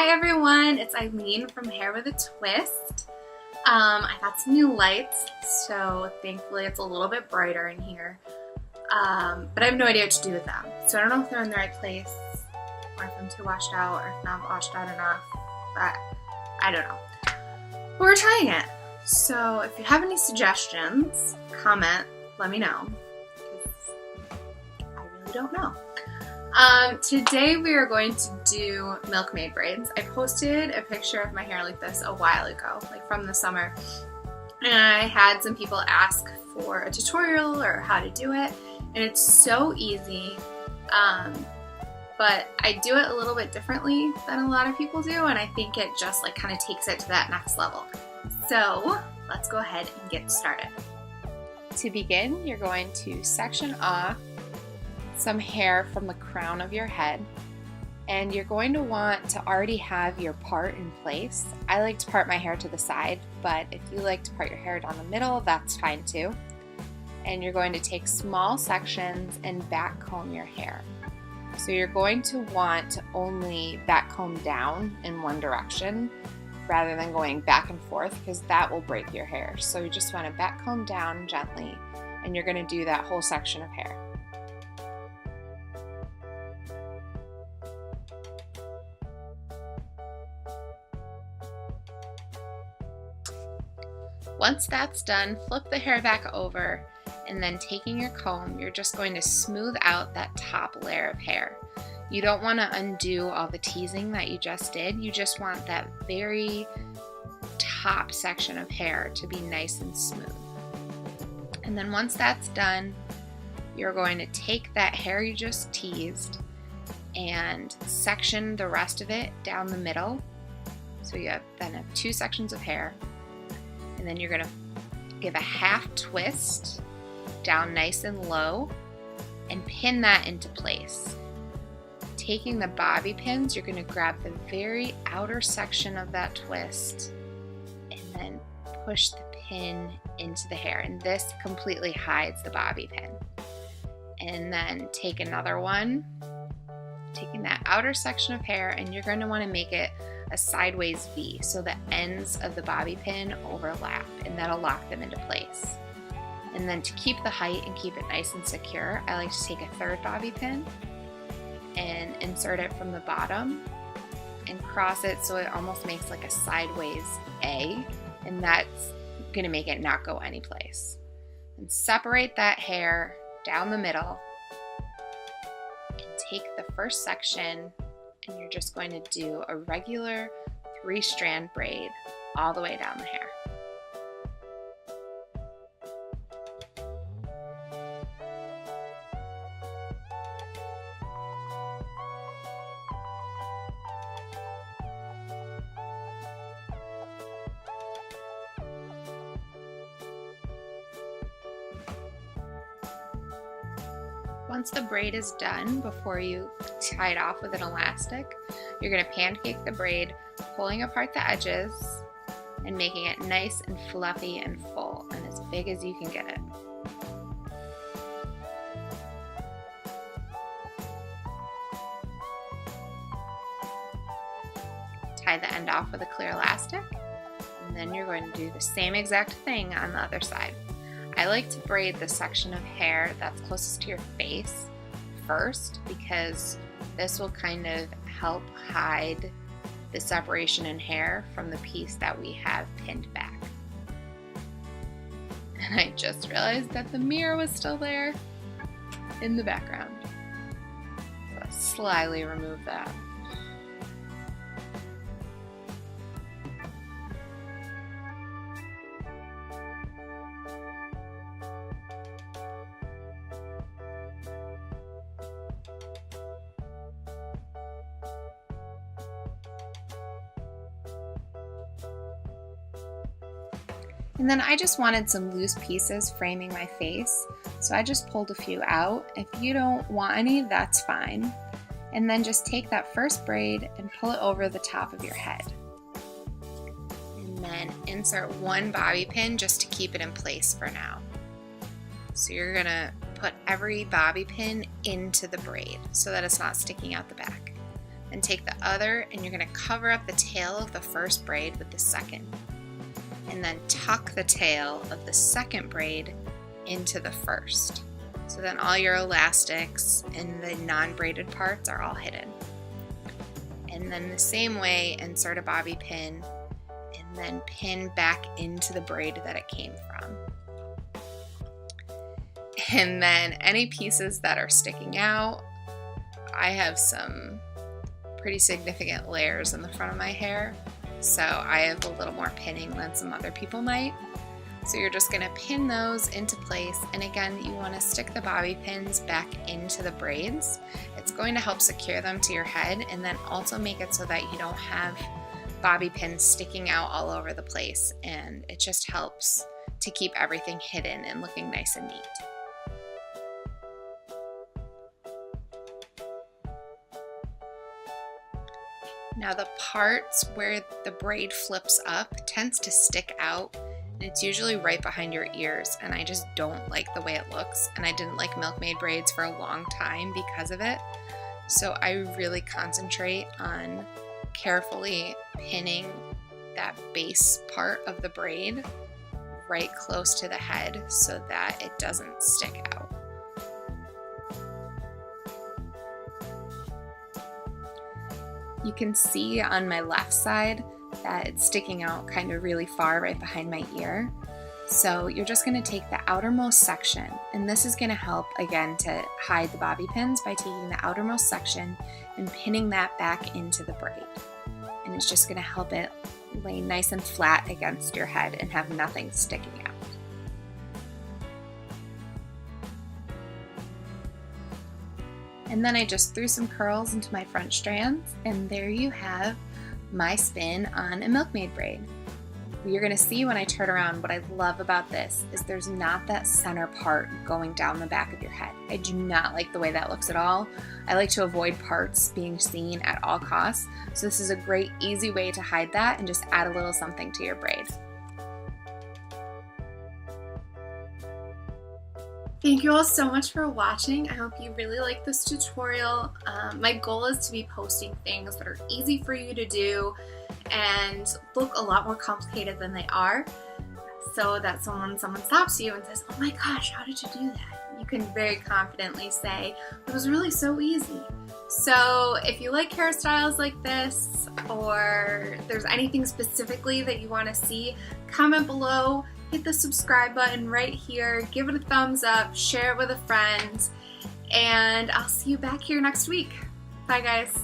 Hi everyone, it's Eileen from Hair with a Twist. I got some new lights, so thankfully it's a little bit brighter in here. But I have no idea what to do with them. So I don't know if they're in the right place, or if I'm too washed out, or if not washed out enough, but I don't know. But we're trying it. So if you have any suggestions, comment, let me know, because I really don't know. Today we are going to do Milkmaid Braids. I posted a picture of my hair like this a while ago, like from the summer, and I had some people ask for a tutorial or how to do it, and it's so easy, but I do it a little bit differently than a lot of people do, and I think it just like kind of takes it to that next level. So let's go ahead and get started. To begin, you're going to section off some hair from the crown of your head, and you're going to want to already have your part in place. I like to part my hair to the side, but if you like to part your hair down the middle, that's fine too. And you're going to take small sections and back comb your hair. So you're going to want to only back comb down in one direction rather than going back and forth, because that will break your hair. So you just want to back comb down gently, and you're going to do that whole section of hair. Once that's done, flip the hair back over, and then taking your comb, you're just going to smooth out that top layer of hair. You don't want to undo all the teasing that you just did. You just want that very top section of hair to be nice and smooth. And then once that's done, you're going to take that hair you just teased and section the rest of it down the middle. So you then have two sections of hair. And then you're going to give a half twist down nice and low and pin that into place. Taking the bobby pins, you're going to grab the very outer section of that twist and then push the pin into the hair. And this completely hides the bobby pin. And then take another one, taking that outer section of hair, and you're going to want to make it a sideways V, so the ends of the bobby pin overlap, and that'll lock them into place. And then to keep the height and keep it nice and secure, I like to take a third bobby pin and insert it from the bottom and cross it so it almost makes like a sideways A, and that's going to make it not go anyplace. And separate that hair down the middle and take the first section, and you're just going to do a regular 3-strand braid all the way down the hair. Once the braid is done, before you tie it off with an elastic, you're going to pancake the braid, pulling apart the edges and making it nice and fluffy and full and as big as you can get it. Tie the end off with a clear elastic, and then you're going to do the same exact thing on the other side. I like to braid the section of hair that's closest to your face first, because this will kind of help hide the separation in hair from the piece that we have pinned back. And I just realized that the mirror was still there in the background. So I'll slyly remove that. And then I just wanted some loose pieces framing my face, so I just pulled a few out. If you don't want any, that's fine. And then just take that first braid and pull it over the top of your head. And then insert one bobby pin just to keep it in place for now. So you're gonna put every bobby pin into the braid so that it's not sticking out the back. and take the other and you're going to cover up the tail of the first braid with the second. And then tuck the tail of the second braid into the first. So then all your elastics and the non-braided parts are all hidden. And then the same way, insert a bobby pin and then pin back into the braid that it came from. And then any pieces that are sticking out, I have some pretty significant layers in the front of my hair, so I have a little more pinning than some other people might. So you're just going to pin those into place, and again, you want to stick the bobby pins back into the braids. It's going to help secure them to your head and then also make it so that you don't have bobby pins sticking out all over the place, and it just helps to keep everything hidden and looking nice and neat. Now the parts where the braid flips up tends to stick out, and it's usually right behind your ears, and I just don't like the way it looks, and I didn't like Milkmaid braids for a long time because of it. So I really concentrate on carefully pinning that base part of the braid right close to the head so that it doesn't stick out. You can see on my left side that it's sticking out kind of really far right behind my ear. So you're just going to take the outermost section, and this is going to help again to hide the bobby pins by taking the outermost section and pinning that back into the braid. And it's just going to help it lay nice and flat against your head and have nothing sticking out. And then I just threw some curls into my front strands, and there you have my spin on a Milkmaid braid. You're going to see when I turn around, what I love about this is there's not that center part going down the back of your head. I do not like the way that looks at all. I like to avoid parts being seen at all costs, so this is a great easy way to hide that and just add a little something to your braid. Thank you all so much for watching. I hope you really like this tutorial. My goal is to be posting things that are easy for you to do and look a lot more complicated than they are, so that someone stops you and says, oh my gosh, how did you do that? You can very confidently say, it was really so easy. So if you like hairstyles like this, or there's anything specifically that you want to see, comment below. Hit the subscribe button right here, give it a thumbs up, share it with a friend, and I'll see you back here next week. Bye guys.